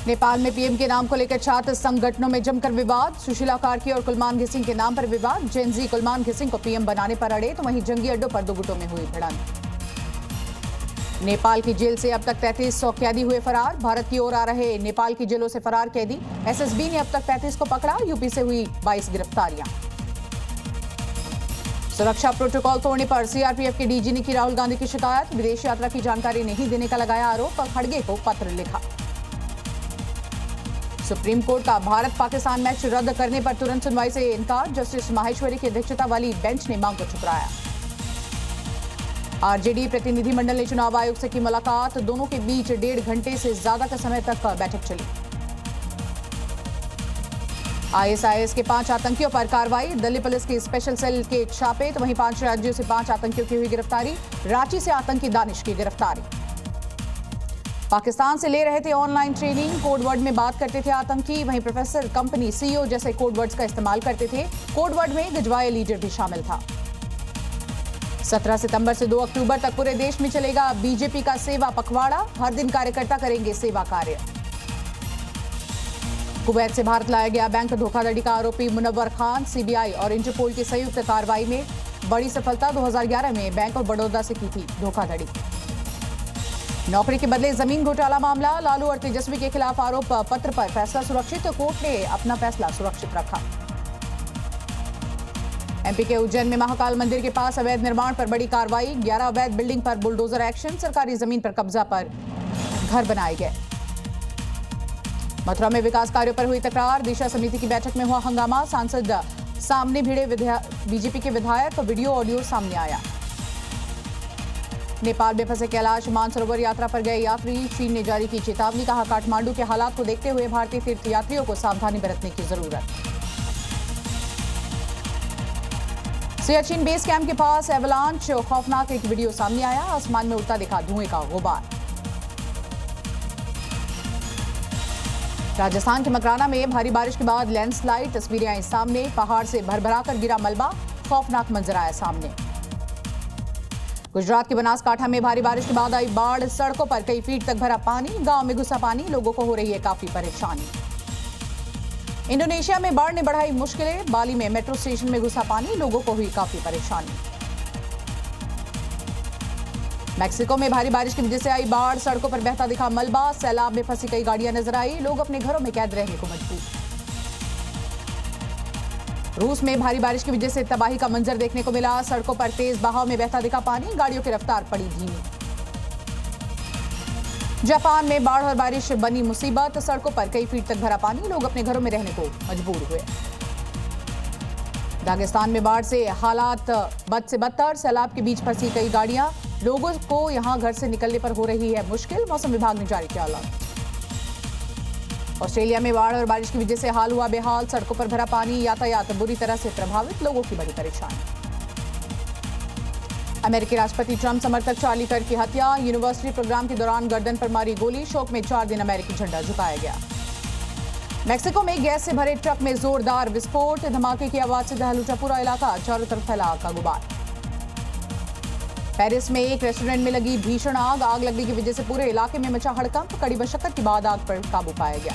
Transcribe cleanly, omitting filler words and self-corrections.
नेपाल में पीएम के नाम को लेकर छात्र संगठनों में जमकर विवाद। सुशीला कार्की और कुलमान घिसिंग के नाम पर विवाद। जेनजी कुलमान घिसिंग को पीएम बनाने पर अड़े तो वहीं जंगी अड्डों पर दो गुटों में हुई भिड़ंत। नेपाल की जेल से अब तक 3300 कैदी हुए फरार। भारत की ओर आ रहे नेपाल की जेलों से फरार कैदी। एसएसबी ने अब तक 35 को पकड़ा। यूपी से हुई 22 गिरफ्तारियां। सुरक्षा प्रोटोकॉल तोड़ने पर सीआरपीएफ के डीजी ने की राहुल गांधी की शिकायत। विदेश यात्रा की जानकारी नहीं देने का लगाया आरोप और खड़गे को पत्र लिखा। सुप्रीम कोर्ट का भारत पाकिस्तान मैच रद्द करने पर तुरंत सुनवाई से इनकार। जस्टिस माहेश्वरी की अध्यक्षता वाली बेंच ने मांग को ठुकराया। आरजेडी प्रतिनिधिमंडल ने चुनाव आयोग से की मुलाकात। दोनों के बीच 1.5 घंटे से ज्यादा का समय तक बैठक चली। आईएसआईएस के 5 आतंकियों पर कार्रवाई। दिल्ली पुलिस की स्पेशल सेल के छापे तो वहीं 5 राज्यों से 5 आतंकियों की हुई गिरफ्तारी। रांची से आतंकी दानिश की गिरफ्तारी। पाकिस्तान से ले रहे थे ऑनलाइन ट्रेनिंग। कोडवर्ड में बात करते थे आतंकी। वहीं प्रोफेसर, कंपनी, सीईओ जैसे कोडवर्ड्स का इस्तेमाल करते थे। कोडवर्ड में गिजवाए लीडर भी शामिल था। 17 सितंबर से 2 अक्टूबर तक पूरे देश में चलेगा बीजेपी का सेवा पखवाड़ा। हर दिन कार्यकर्ता करेंगे सेवा कार्य। कुवैत से भारत लाया गया बैंक धोखाधड़ी का आरोपी मुनव्वर खान। सीबीआई और इंटरपोल की संयुक्त कार्रवाई में बड़ी सफलता। 2011 में बैंक ऑफ बड़ौदा से की थी धोखाधड़ी। नौकरी के बदले जमीन घोटाला मामला। लालू और तेजस्वी के खिलाफ आरोप पत्र पर फैसला सुरक्षित तो कोर्ट ने अपना फैसला सुरक्षित रखा। एमपी के उज्जैन में महाकाल मंदिर के पास अवैध निर्माण पर बड़ी कार्रवाई। 11 अवैध बिल्डिंग पर बुलडोजर एक्शन। सरकारी जमीन पर कब्जा पर घर बनाए गए। मथुरा में विकास कार्यों पर हुई तकरार। दिशा समिति की बैठक में हुआ हंगामा। सांसद सामने भिड़े बीजेपी के विधायक। वीडियो ऑडियो सामने आया। नेपाल में फंसे कैलाश मानसरोवर यात्रा पर गए यात्री। चीन ने जारी की चेतावनी। कहा, काठमांडू के हालात को देखते हुए भारतीय तीर्थयात्रियों को सावधानी बरतने की जरूरत। सियाचिन बेस कैंप के पास एवलांच। खौफनाक एक वीडियो सामने आया। आसमान में उड़ता दिखा धुएं का गुबार। राजस्थान के मकराना में भारी बारिश के बाद लैंडस्लाइड। तस्वीरें आई सामने। पहाड़ से भरभराकर गिरा मलबा। खौफनाक मंजर आया सामने। गुजरात के बनासकांठा में भारी बारिश के बाद आई बाढ़। सड़कों पर कई फीट तक भरा पानी। गांव में घुसा पानी। लोगों को हो रही है काफी परेशानी। इंडोनेशिया में बाढ़ ने बढ़ाई मुश्किलें। बाली में मेट्रो स्टेशन में घुसा पानी। लोगों को हुई काफी परेशानी। मैक्सिको में भारी बारिश की वजह से आई बाढ़। सड़कों पर बहता दिखा मलबा। सैलाब में फंसी कई गाड़ियां नजर आई। लोग अपने घरों में कैद रहने को मजबूर। रूस में भारी बारिश की वजह से तबाही का मंजर देखने को मिला। सड़कों पर तेज बहाव में बहता दिखा पानी। गाड़ियों की रफ्तार पड़ी धीमी। जापान में बाढ़ और बारिश बनी मुसीबत। सड़कों पर कई फीट तक भरा पानी। लोग अपने घरों में रहने को मजबूर हुए। दागिस्तान में बाढ़ से हालात बद से बदतर। सैलाब के बीच फंसी कई गाड़ियां। लोगों को यहां घर से निकलने पर हो रही है मुश्किल। मौसम विभाग ने जारी किया अलर्ट। ऑस्ट्रेलिया में बाढ़ और बारिश की वजह से हाल हुआ बेहाल। सड़कों पर भरा पानी। यातायात बुरी तरह से प्रभावित। लोगों की बड़ी परेशानी। अमेरिकी राष्ट्रपति ट्रंप समर्थक चार्ली कर्क की हत्या। यूनिवर्सिटी प्रोग्राम के दौरान गर्दन पर मारी गोली। शोक में 4 दिन अमेरिकी झंडा झुकाया गया। मैक्सिको में गैस से भरे ट्रक में जोरदार विस्फोट। धमाके की आवाज से दहल उठा पूरा इलाका। चारों तरफ फैला आग का गुबार। पेरिस में एक रेस्टोरेंट में लगी भीषण आग। आग लगने की वजह से पूरे इलाके में मचा हड़कंप। कड़ी मशक्कत के बाद आग पर काबू पाया गया।